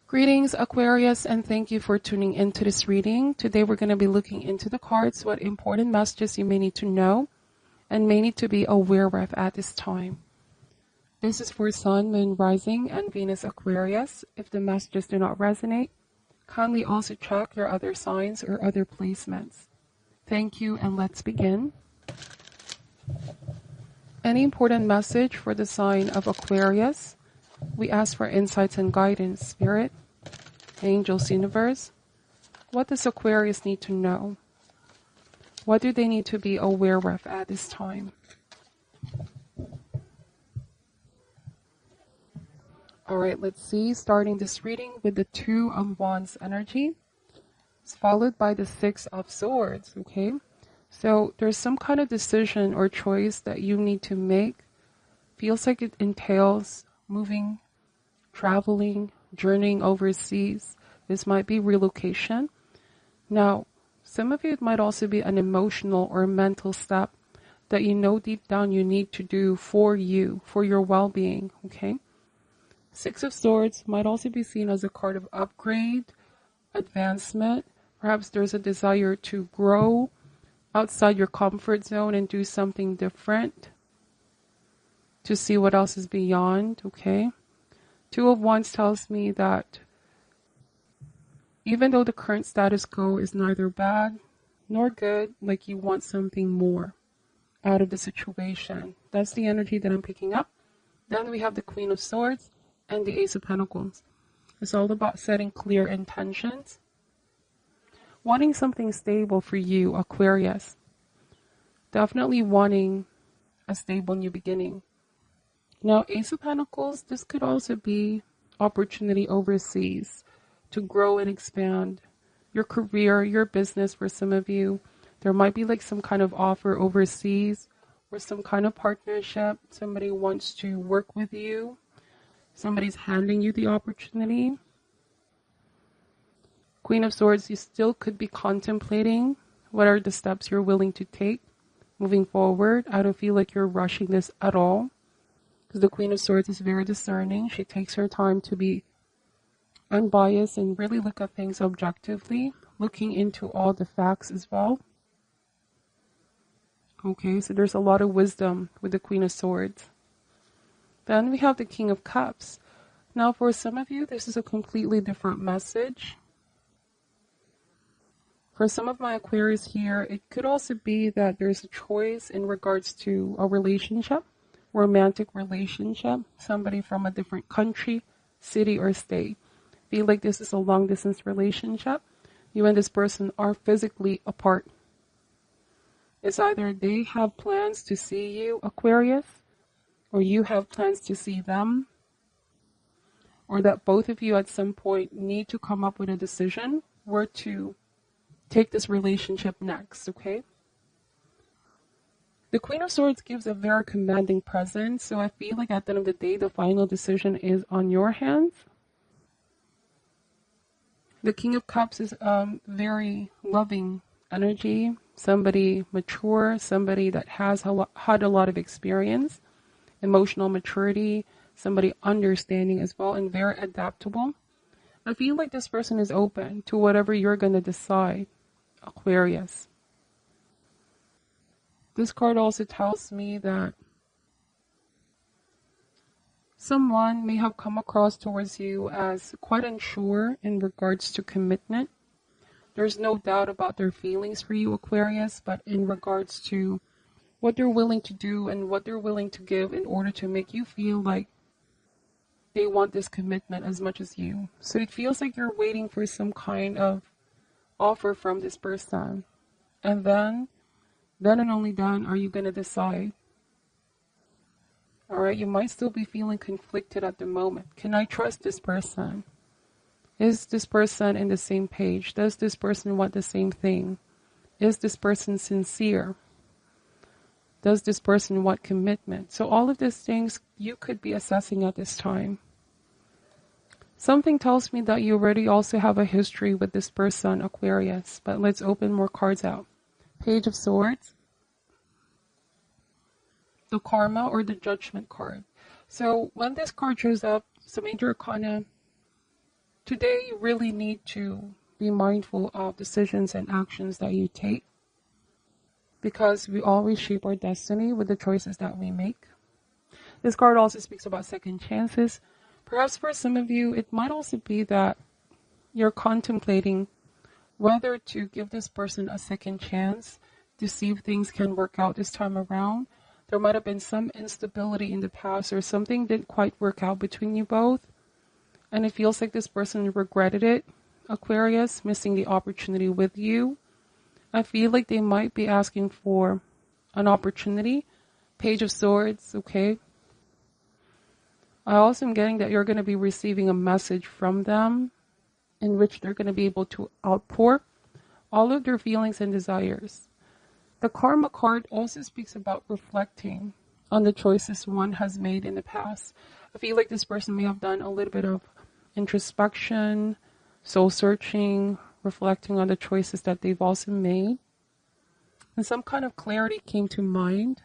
Greetings, Aquarius, and thank you for tuning into this reading. Today we're going to be looking into the cards, what important messages you may need to know and may need to be aware of at this time. This is for Sun, Moon, Rising, and Venus Aquarius. If the messages do not resonate, kindly also check your other signs or other placements. Thank you, and let's begin. Any important message for the sign of Aquarius? We ask for insights and guidance, Spirit, Angels, Universe. What does Aquarius need to know? What do they need to be aware of at this time? Alright, let's see. Starting this reading with the Two of Wands energy. It's followed by the Six of Swords, okay? So there's some kind of decision or choice that you need to make. Feels like it entails moving, traveling, journeying overseas. This might be relocation. Now, some of you, it might also be an emotional or mental step that you know deep down you need to do for you, for your well-being, okay? Six of Swords might also be seen as a card of upgrade, advancement. Perhaps there's a desire to grow outside your comfort zone and do something different, to see what else is beyond, okay? Two of Wands tells me that even though the current status quo is neither bad nor good, like you want something more out of the situation. That's the energy that I'm picking up. Then we have the Queen of Swords and the Ace of Pentacles. It's all about setting clear intentions. Wanting something stable for you, Aquarius. Definitely wanting a stable new beginning. Now, Ace of Pentacles, this could also be opportunity overseas to grow and expand your career, your business for some of you. There might be like some kind of offer overseas or some kind of partnership. Somebody wants to work with you. Somebody's handing you the opportunity. Queen of Swords, you still could be contemplating what are the steps you're willing to take moving forward. I don't feel like you're rushing this at all. Because the Queen of Swords is very discerning. She takes her time to be unbiased and really look at things objectively, looking into all the facts as well. Okay, so there's a lot of wisdom with the Queen of Swords. Then we have the King of Cups. Now for some of you, this is a completely different message. For some of my Aquarius here, it could also be that there's a choice in regards to a relationship. Romantic relationship, somebody from a different country, city, or state. Feel like this is a long distance relationship. You and this person are physically apart. It's either they have plans to see you, Aquarius, or you have plans to see them, or that both of you at some point need to come up with a decision where to take this relationship next, okay? The Queen of Swords gives a very commanding presence, so I feel like at the end of the day, the final decision is on your hands. The King of Cups is very loving energy, somebody mature, somebody that has had a lot of experience, emotional maturity, somebody understanding as well, and very adaptable. I feel like this person is open to whatever you're going to decide, Aquarius. This card also tells me that someone may have come across towards you as quite unsure in regards to commitment. There's no doubt about their feelings for you, Aquarius, but in regards to what they're willing to do and what they're willing to give in order to make you feel like they want this commitment as much as you. So it feels like you're waiting for some kind of offer from this person. And then and only then are you going to decide. Alright, you might still be feeling conflicted at the moment. Can I trust this person? Is this person in the same page? Does this person want the same thing? Is this person sincere? Does this person want commitment? So all of these things you could be assessing at this time. Something tells me that you already also have a history with this person, Aquarius. But let's open more cards out. Page of Swords. The Karma or the Judgment card. So when this card shows up, it's a major arcana Today, you really need to be mindful of decisions and actions that you take, because we always shape our destiny with the choices that we make. This card also speaks about second chances. Perhaps for some of you, it might also be that you're contemplating whether to give this person a second chance to see if things can work out this time around. There might have been some instability in the past, or something didn't quite work out between you both, and it feels like this person regretted it, Aquarius, missing the opportunity with you. I feel like they might be asking for an opportunity. Page of Swords, okay? I also am getting that you're going to be receiving a message from them in which they're going to be able to outpour all of their feelings and desires. The Karma card also speaks about reflecting on the choices one has made in the past. I feel like this person may have done a little bit of introspection, soul searching, reflecting on the choices that they've also made. And some kind of clarity came to mind.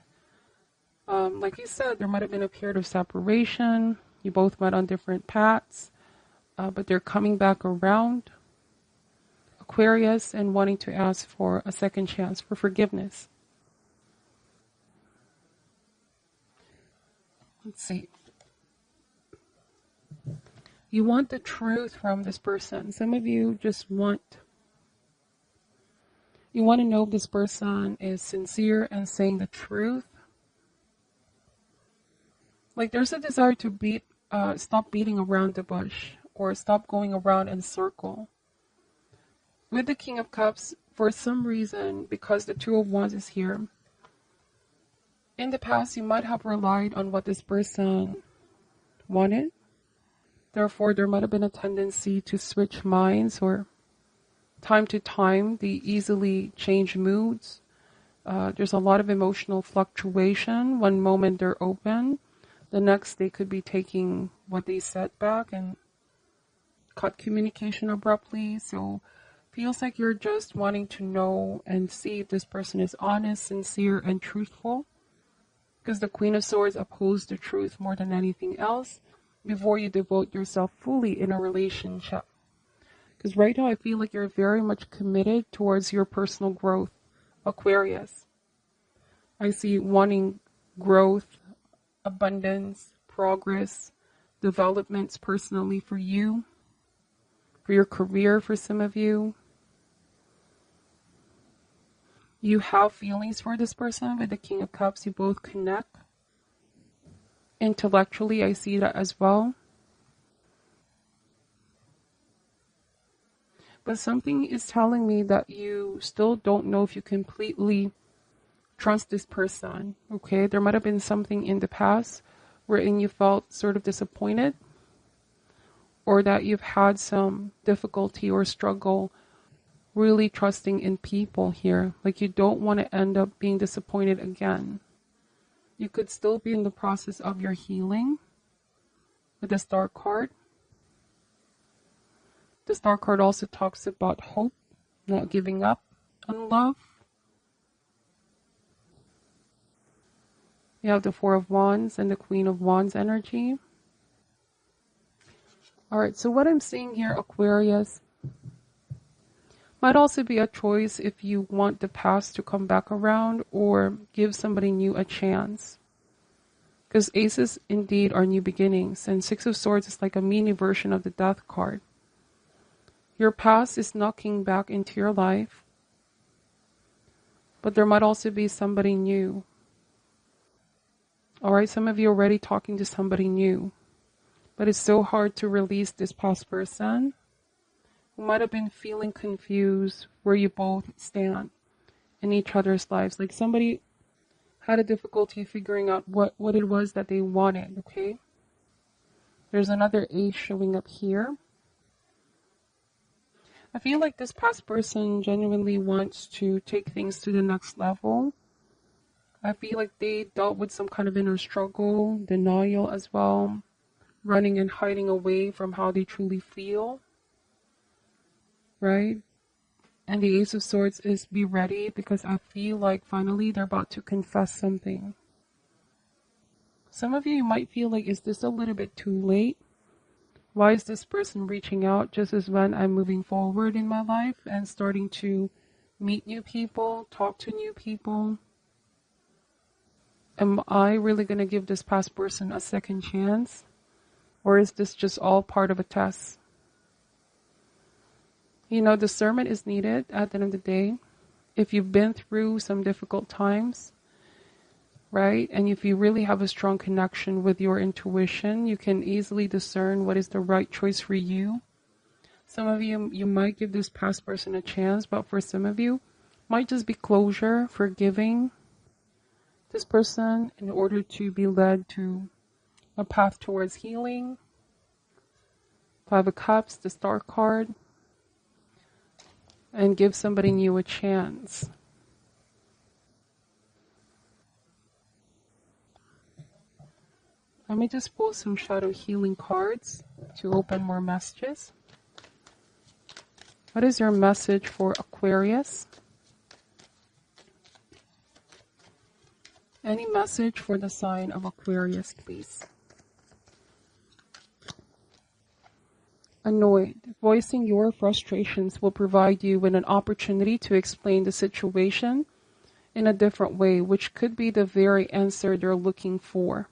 Like you said, there might have been a period of separation. You both met on different paths, but they're coming back around, Aquarius, and wanting to ask for a second chance, for forgiveness. Let's see. You want the truth from this person. Some of you just you want to know if this person is sincere and saying the truth. Like there's a desire to stop beating around the bush, or stop going around in a circle. With the King of Cups, for some reason, because the Two of Wands is here, in the past you might have relied on what this person wanted. Therefore, there might have been a tendency to switch minds, or time to time they easily change moods. There's a lot of emotional fluctuation. One moment they're open, the next they could be taking what they said back and cut communication abruptly. So feels like you're just wanting to know and see if this person is honest, sincere, and truthful. Because the Queen of Swords opposes the truth more than anything else before you devote yourself fully in a relationship. Because right now I feel like you're very much committed towards your personal growth, Aquarius. I see wanting growth, abundance, progress, developments personally for you, for your career for some of you. You have feelings for this person. With the King of Cups, you both connect. Intellectually, I see that as well. But something is telling me that you still don't know if you completely trust this person, okay? There might have been something in the past wherein you felt sort of disappointed, or that you've had some difficulty or struggle really trusting in people here. Like you don't want to end up being disappointed again. You could still be in the process of your healing with the Star card. The Star card also talks about hope, not giving up on love. You have the Four of Wands and the Queen of Wands energy. Alright, so what I'm seeing here, Aquarius, might also be a choice if you want the past to come back around or give somebody new a chance. Because aces indeed are new beginnings, and Six of Swords is like a mini version of the Death card. Your past is knocking back into your life, but there might also be somebody new. Alright, some of you are already talking to somebody new, but it's so hard to release this past person who might have been feeling confused where you both stand in each other's lives. Like somebody had a difficulty figuring out what it was that they wanted, okay? There's another ace showing up here. I feel like this past person genuinely wants to take things to the next level. I feel like they dealt with some kind of inner struggle, denial as well, running and hiding away from how they truly feel. Right? And the Ace of Swords is be ready, because I feel like finally they're about to confess something. Some of you might feel like, is this a little bit too late? Why is this person reaching out just as when I'm moving forward in my life and starting to meet new people, talk to new people? Am I really going to give this past person a second chance? Or is this just all part of a test? You know, discernment is needed at the end of the day. If you've been through some difficult times, right? And if you really have a strong connection with your intuition, you can easily discern what is the right choice for you. Some of you might give this past person a chance, but for some of you, might just be closure, forgiving this person in order to be led to a path towards healing. Five of Cups, the Star card, and give somebody new a chance. Let me just pull some shadow healing cards to open more messages. What is your message for Aquarius? Any message for the sign of Aquarius, please? Annoyed. Voicing your frustrations will provide you with an opportunity to explain the situation in a different way, which could be the very answer they're looking for.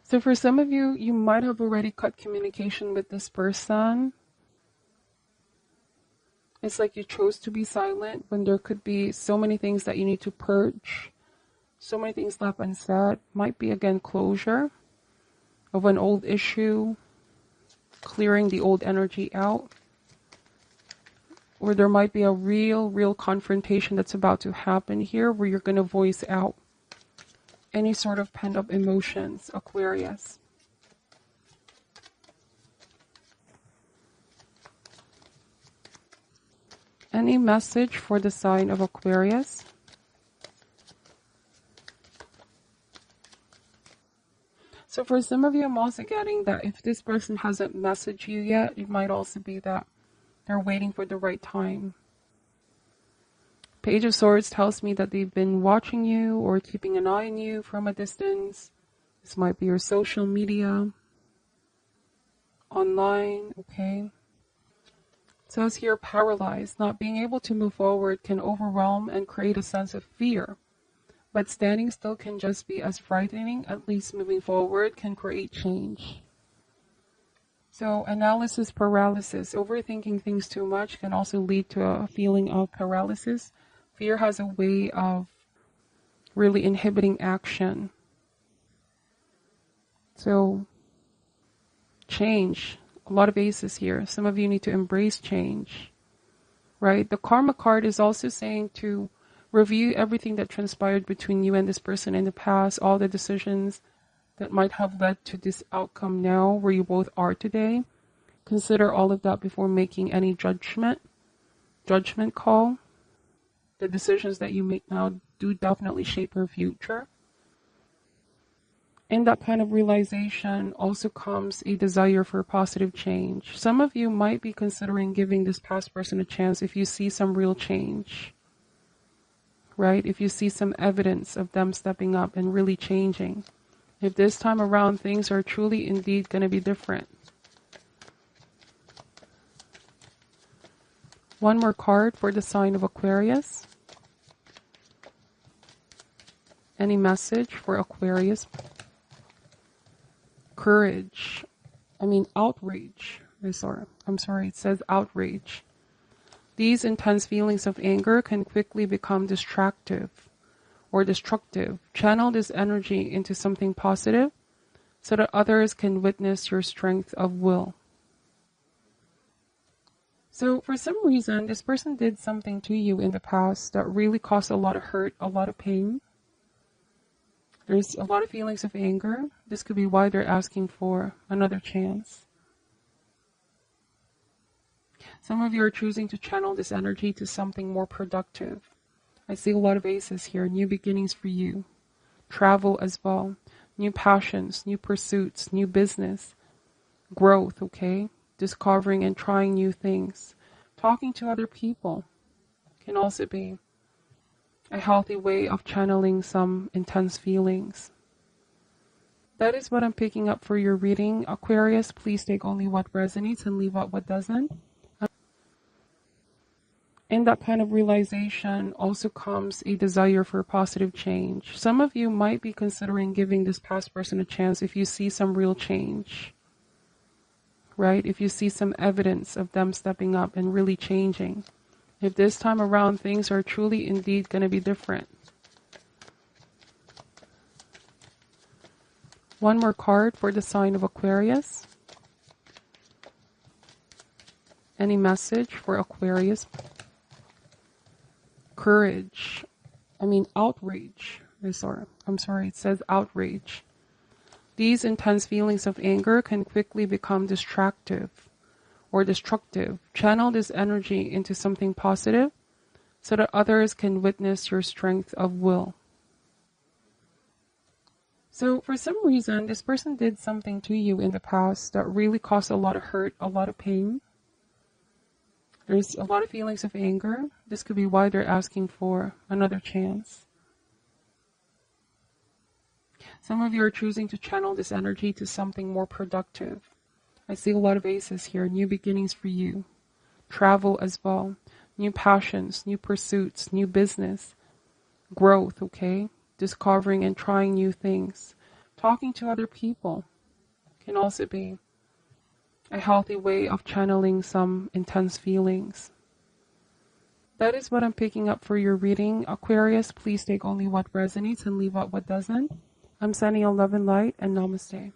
So for some of you, you might have already cut communication with this person. It's like you chose to be silent when there could be so many things that you need to purge. So many things left unsaid. Might be, again, closure of an old issue, clearing the old energy out. Or there might be a real confrontation that's about to happen here where you're going to voice out any sort of pent-up emotions, Aquarius. Any message for the sign of Aquarius? So for some of you, I'm also getting that if this person hasn't messaged you yet, it might also be that they're waiting for the right time. Page of Swords tells me that they've been watching you or keeping an eye on you from a distance. This might be your social media, online, okay? It says here, paralyzed, not being able to move forward can overwhelm and create a sense of fear. But standing still can just be as frightening. At least moving forward can create change. So analysis paralysis. Overthinking things too much can also lead to a feeling of paralysis. Fear has a way of really inhibiting action. So change. A lot of aces here. Some of you need to embrace change. Right? The Karma card is also saying to review everything that transpired between you and this person in the past, all the decisions that might have led to this outcome now where you both are today. Consider all of that before making any judgment call. The decisions that you make now do definitely shape your future. In that kind of realization also comes a desire for positive change. Some of you might be considering giving this past person a chance if you see some real change. Right? If you see some evidence of them stepping up and really changing. If this time around things are truly indeed going to be different. One more card for the sign of Aquarius. Any message for Aquarius? Courage. Outrage. I'm sorry. It says outrage. These intense feelings of anger can quickly become destructive. Channel this energy into something positive so that others can witness your strength of will. So for some reason, this person did something to you in the past that really caused a lot of hurt, a lot of pain. There's a lot of feelings of anger. This could be why they're asking for another chance. Some of you are choosing to channel this energy to something more productive. I see a lot of aces here. New beginnings for you. Travel as well. New passions, new pursuits, new business. Growth, okay? Discovering and trying new things. Talking to other people can also be a healthy way of channeling some intense feelings. That is what I'm picking up for your reading, Aquarius. Please take only what resonates and leave out what doesn't. In that kind of realization also comes a desire for positive change. Some of you might be considering giving this past person a chance if you see some real change, right? If you see some evidence of them stepping up and really changing. If this time around things are truly indeed going to be different. One more card for the sign of Aquarius. Any message for Aquarius? Courage. Outrage. I'm sorry, it says outrage. These intense feelings of anger can quickly become destructive. Channel this energy into something positive so that others can witness your strength of will. So for some reason, this person did something to you in the past that really caused a lot of hurt, a lot of pain. There's a lot of feelings of anger. This could be why they're asking for another chance. Some of you are choosing to channel this energy to something more productive. I see a lot of aces here. New beginnings for you. Travel as well. New passions, new pursuits, new business. Growth, okay? Discovering and trying new things. Talking to other people can also be a healthy way of channeling some intense feelings. That is what I'm picking up for your reading, Aquarius. Please take only what resonates and leave out what doesn't. I'm sending you love and light, and namaste.